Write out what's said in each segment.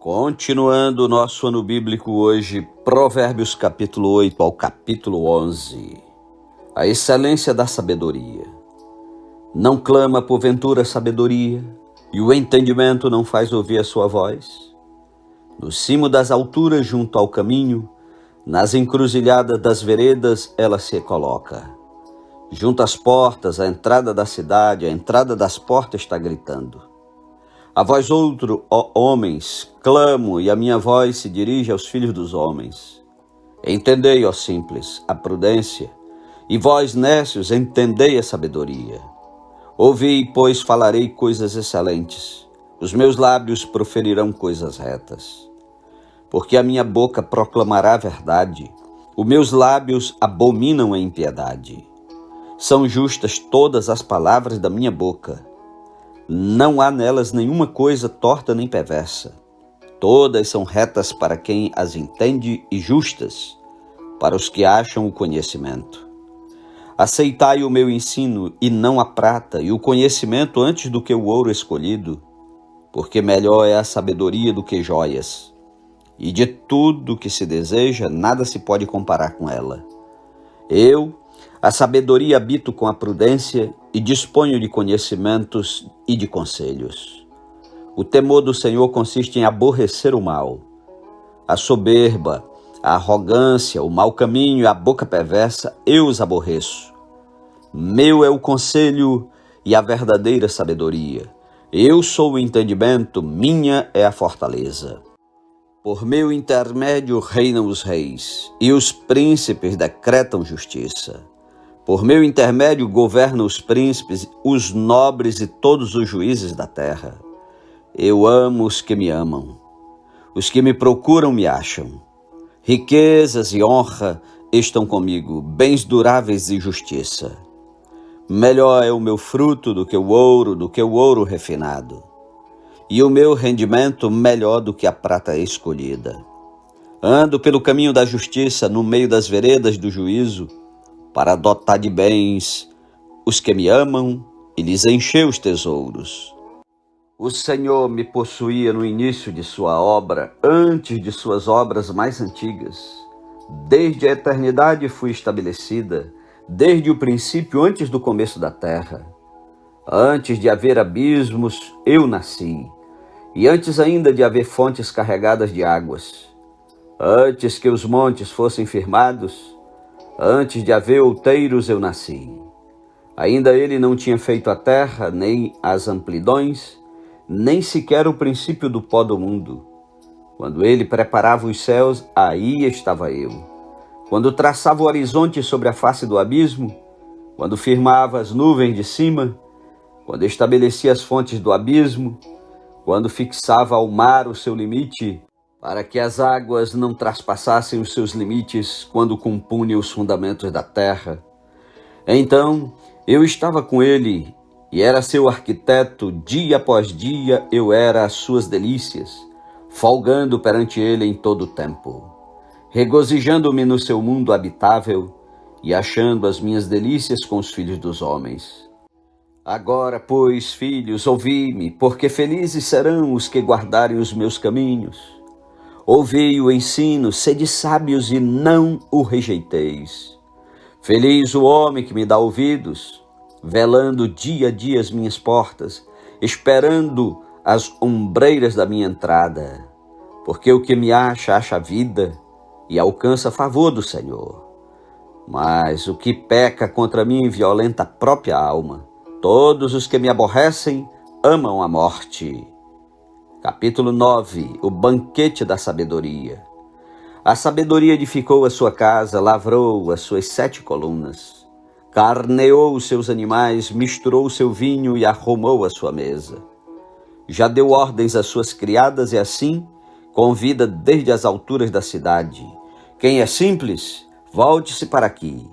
Continuando o nosso ano bíblico hoje, Provérbios capítulo 8 ao capítulo 11. A excelência da sabedoria. Não clama porventura sabedoria, e o entendimento não faz ouvir a sua voz? No cimo das alturas junto ao caminho, nas encruzilhadas das veredas ela se coloca. Junto às portas, a entrada da cidade, a entrada das portas está gritando. A vós outro, ó homens, clamo, e a minha voz se dirige aos filhos dos homens. Entendei, ó simples, a prudência, e vós, nécios, entendei a sabedoria. Ouvi, pois falarei coisas excelentes, os meus lábios proferirão coisas retas. Porque a minha boca proclamará a verdade, os meus lábios abominam a impiedade. São justas todas as palavras da minha boca. Não há nelas nenhuma coisa torta nem perversa. Todas são retas para quem as entende e justas, para os que acham o conhecimento. Aceitai o meu ensino e não a prata, e o conhecimento antes do que o ouro escolhido, porque melhor é a sabedoria do que joias. E de tudo que se deseja, nada se pode comparar com ela. A sabedoria, habito com a prudência e disponho de conhecimentos e de conselhos. O temor do Senhor consiste em aborrecer o mal. A soberba, a arrogância, o mau caminho e a boca perversa, eu os aborreço. Meu é o conselho e a verdadeira sabedoria. Eu sou o entendimento, minha é a fortaleza. Por meu intermédio reinam os reis, e os príncipes decretam justiça. Por meu intermédio governam os príncipes, os nobres e todos os juízes da terra. Eu amo os que me amam. Os que me procuram me acham. Riquezas e honra estão comigo, bens duráveis e justiça. Melhor é o meu fruto do que o ouro refinado. E o meu rendimento melhor do que a prata escolhida. Ando pelo caminho da justiça, no meio das veredas do juízo, para dotar de bens os que me amam e lhes encher os tesouros. O Senhor me possuía no início de sua obra, antes de suas obras mais antigas. Desde a eternidade fui estabelecida, desde o princípio, antes do começo da terra. Antes de haver abismos, eu nasci, e antes ainda de haver fontes carregadas de águas. Antes que os montes fossem firmados, antes de haver outeiros eu nasci. Ainda ele não tinha feito a terra, nem as amplidões, nem sequer o princípio do pó do mundo. Quando ele preparava os céus, aí estava eu. Quando traçava o horizonte sobre a face do abismo, quando firmava as nuvens de cima, quando estabelecia as fontes do abismo, quando fixava ao mar o seu limite, para que as águas não traspassassem os seus limites quando compunha os fundamentos da terra. Então eu estava com ele e era seu arquiteto, dia após dia eu era as suas delícias, folgando perante ele em todo o tempo, regozijando-me no seu mundo habitável e achando as minhas delícias com os filhos dos homens. Agora, pois, filhos, ouvi-me, porque felizes serão os que guardarem os meus caminhos. Ouvi o ensino, sede sábios e não o rejeiteis. Feliz o homem que me dá ouvidos, velando dia a dia as minhas portas, esperando as ombreiras da minha entrada. Porque o que me acha a vida e alcança favor do Senhor. Mas o que peca contra mim violenta a própria alma. Todos os que me aborrecem amam a morte. Capítulo 9, o banquete da sabedoria. A sabedoria edificou a sua casa, lavrou as suas 7 colunas, carneou os seus animais, misturou o seu vinho e arrumou a sua mesa. Já deu ordens às suas criadas e assim convida desde as alturas da cidade. Quem é simples, volte-se para aqui.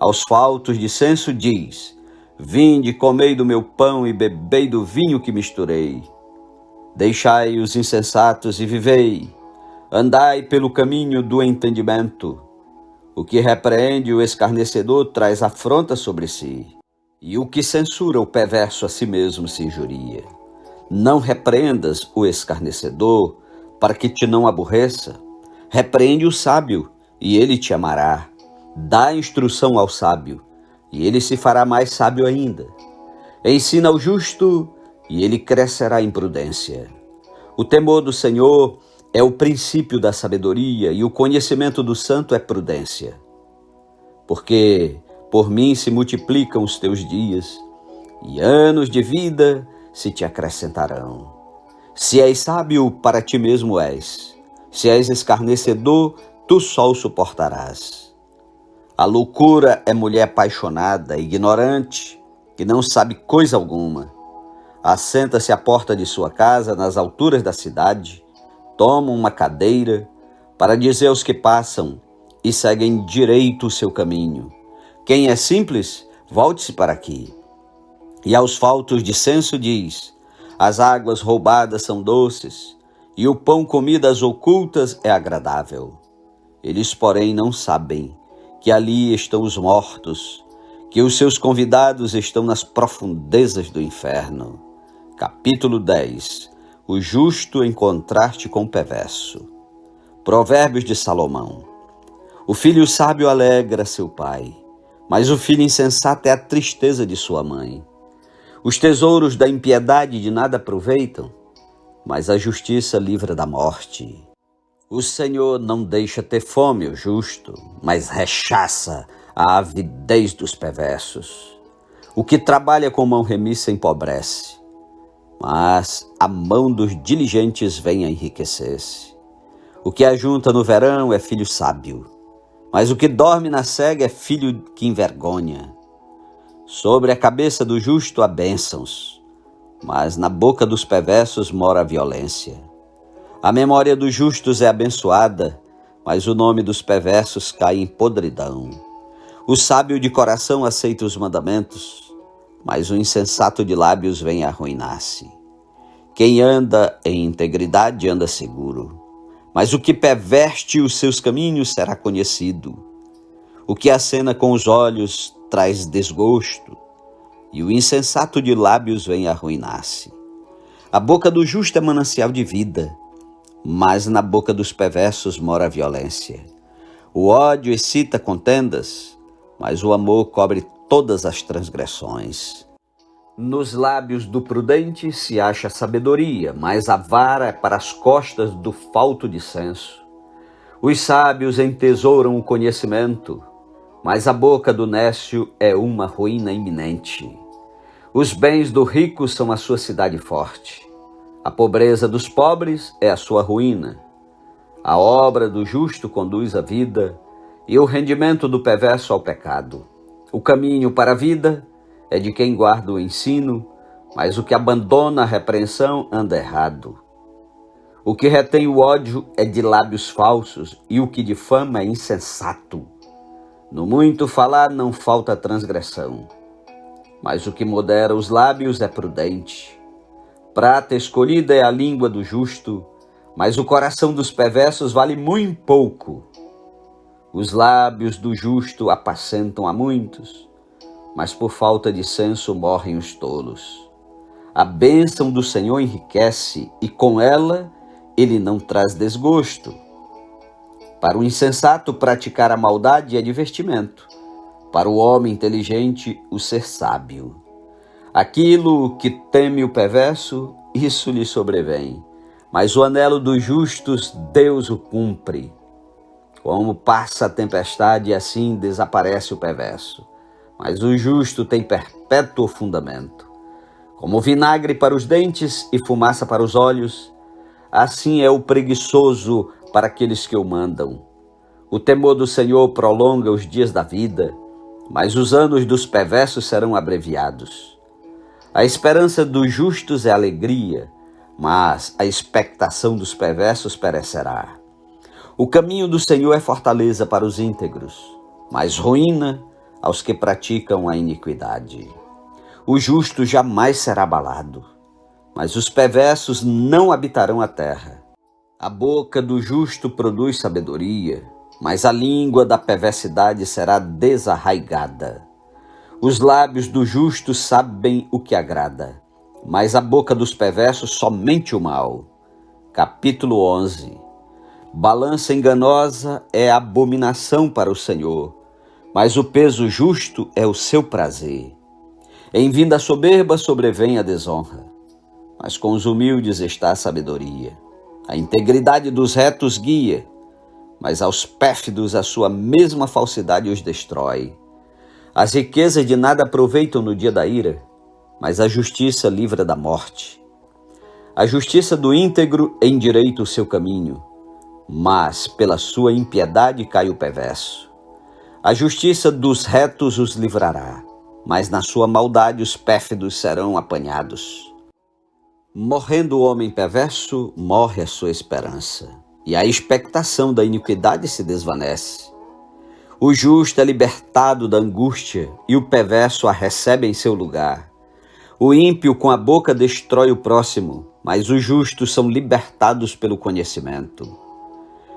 Aos faltos de senso diz: vinde, comei do meu pão e bebei do vinho que misturei. Deixai os insensatos e vivei, andai pelo caminho do entendimento. O que repreende o escarnecedor traz afronta sobre si, e o que censura o perverso a si mesmo se injuria. Não repreendas o escarnecedor, para que te não aborreça. Repreende o sábio, e ele te amará. Dá instrução ao sábio, e ele se fará mais sábio ainda. Ensina ao justo, e ele crescerá em prudência. O temor do Senhor é o princípio da sabedoria, e o conhecimento do santo é prudência. Porque por mim se multiplicam os teus dias, e anos de vida se te acrescentarão. Se és sábio, para ti mesmo és. Se és escarnecedor, tu só o suportarás. A loucura é mulher apaixonada, ignorante, que não sabe coisa alguma. Assenta-se à porta de sua casa, nas alturas da cidade, toma uma cadeira para dizer aos que passam e seguem direito o seu caminho: quem é simples, volte-se para aqui. E aos faltos de senso diz: as águas roubadas são doces, e o pão comido às ocultas é agradável. Eles, porém, não sabem que ali estão os mortos, que os seus convidados estão nas profundezas do inferno. Capítulo 10. O justo em contraste com o perverso. Provérbios de Salomão. O filho sábio alegra seu pai, mas o filho insensato é a tristeza de sua mãe. Os tesouros da impiedade de nada aproveitam, mas a justiça livra da morte. O Senhor não deixa ter fome o justo, mas rechaça a avidez dos perversos. O que trabalha com mão remissa empobrece, mas a mão dos diligentes vem a enriquecer-se. O que ajunta no verão é filho sábio, mas o que dorme na cega é filho que envergonha. Sobre a cabeça do justo há bênçãos, mas na boca dos perversos mora a violência. A memória dos justos é abençoada, mas o nome dos perversos cai em podridão. O sábio de coração aceita os mandamentos, mas o insensato de lábios vem a arruinar-se. Quem anda em integridade anda seguro, mas o que perverte os seus caminhos será conhecido. O que acena com os olhos traz desgosto, e o insensato de lábios vem a arruinar-se. A boca do justo é manancial de vida, mas na boca dos perversos mora a violência. O ódio excita contendas, mas o amor cobre todas as transgressões. Nos lábios do prudente se acha sabedoria, mas a vara é para as costas do falto de senso. Os sábios entesouram o conhecimento, mas a boca do nécio é uma ruína iminente. Os bens do rico são a sua cidade forte. A pobreza dos pobres é a sua ruína. A obra do justo conduz à vida, e o rendimento do perverso ao pecado. O caminho para a vida é de quem guarda o ensino, mas o que abandona a repreensão anda errado. O que retém o ódio é de lábios falsos, e o que difama é insensato. No muito falar não falta transgressão, mas o que modera os lábios é prudente. Prata escolhida é a língua do justo, mas o coração dos perversos vale muito pouco. Os lábios do justo apacentam a muitos, mas por falta de senso morrem os tolos. A bênção do Senhor enriquece, e com ela ele não traz desgosto. Para o insensato, praticar a maldade é divertimento. Para o homem inteligente, o ser sábio. Aquilo que teme o perverso, isso lhe sobrevém, mas o anelo dos justos, Deus o cumpre. Como passa a tempestade, assim desaparece o perverso, mas o justo tem perpétuo fundamento. Como vinagre para os dentes e fumaça para os olhos, assim é o preguiçoso para aqueles que o mandam. O temor do Senhor prolonga os dias da vida, mas os anos dos perversos serão abreviados. A esperança dos justos é alegria, mas a expectação dos perversos perecerá. O caminho do Senhor é fortaleza para os íntegros, mas ruína aos que praticam a iniquidade. O justo jamais será abalado, mas os perversos não habitarão a terra. A boca do justo produz sabedoria, mas a língua da perversidade será desarraigada. Os lábios do justo sabem o que agrada, mas a boca dos perversos somente o mal. capítulo 11. Balança enganosa é abominação para o Senhor, mas o peso justo é o seu prazer. Em vinda soberba sobrevém a desonra, mas com os humildes está a sabedoria. A integridade dos retos guia, mas aos pérfidos a sua mesma falsidade os destrói. As riquezas de nada aproveitam no dia da ira, mas a justiça livra da morte. A justiça do íntegro endireita o seu caminho, mas pela sua impiedade cai o perverso. A justiça dos retos os livrará, mas na sua maldade os pérfidos serão apanhados. Morrendo o homem perverso, morre a sua esperança, e a expectação da iniquidade se desvanece. O justo é libertado da angústia, e o perverso a recebe em seu lugar. O ímpio com a boca destrói o próximo, mas os justos são libertados pelo conhecimento.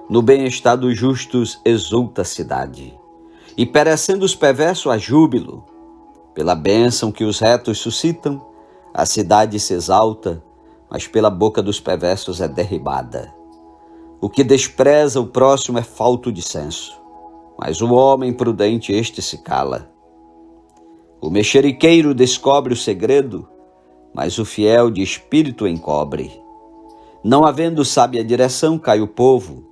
No bem-estar dos justos exulta a cidade, e perecendo os perversos há júbilo. Pela bênção que os retos suscitam, a cidade se exalta, mas pela boca dos perversos é derribada. O que despreza o próximo é falto de senso, mas o homem prudente este se cala. O mexeriqueiro descobre o segredo, mas o fiel de espírito encobre. Não havendo sábia direção cai o povo,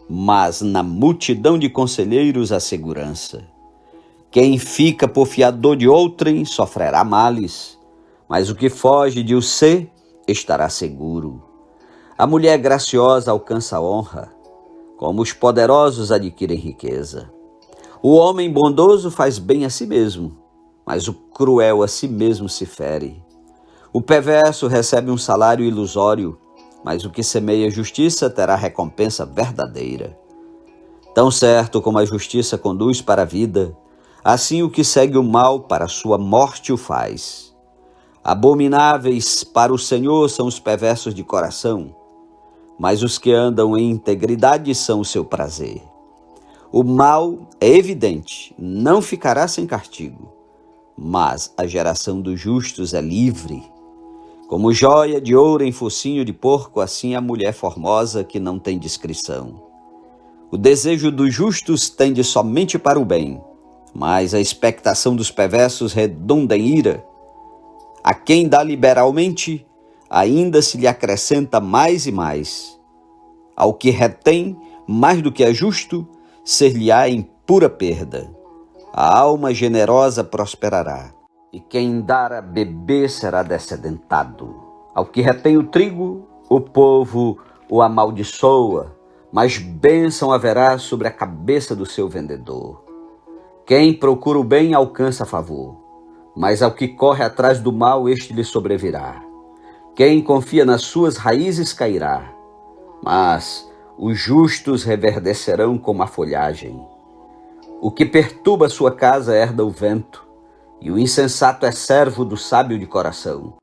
mas na multidão de conselheiros a segurança. Quem fica por fiador de outrem sofrerá males, mas o que foge de o ser estará seguro. A mulher graciosa alcança a honra, como os poderosos adquirem riqueza. O homem bondoso faz bem a si mesmo, mas o cruel a si mesmo se fere. O perverso recebe um salário ilusório, mas o que semeia justiça terá recompensa verdadeira. Tão certo como a justiça conduz para a vida, assim o que segue o mal para a sua morte o faz. Abomináveis para o Senhor são os perversos de coração, mas os que andam em integridade são o seu prazer. O mal é evidente, não ficará sem castigo, mas a geração dos justos é livre. Como joia de ouro em focinho de porco, assim a mulher formosa que não tem discrição. O desejo dos justos tende somente para o bem, mas a expectação dos perversos redunda em ira. A quem dá liberalmente, ainda se lhe acrescenta mais e mais. Ao que retém, mais do que é justo, ser-lhe-á em pura perda. A alma generosa prosperará, e quem dar a beber será descedentado. Ao que retém o trigo, o povo o amaldiçoa, mas bênção haverá sobre a cabeça do seu vendedor. Quem procura o bem alcança favor, mas ao que corre atrás do mal este lhe sobrevirá. Quem confia nas suas raízes cairá, mas os justos reverdecerão como a folhagem. O que perturba sua casa herda o vento, e o insensato é servo do sábio de coração.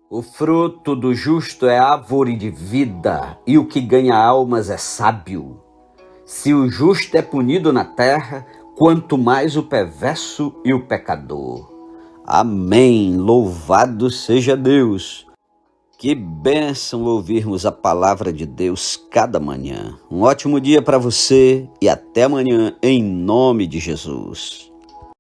O fruto do justo é árvore de vida, e o que ganha almas é sábio. Se o justo é punido na terra, quanto mais o perverso e o pecador. Amém. Louvado seja Deus. Que bênção ouvirmos a palavra de Deus cada manhã. Um ótimo dia para você e até amanhã, em nome de Jesus.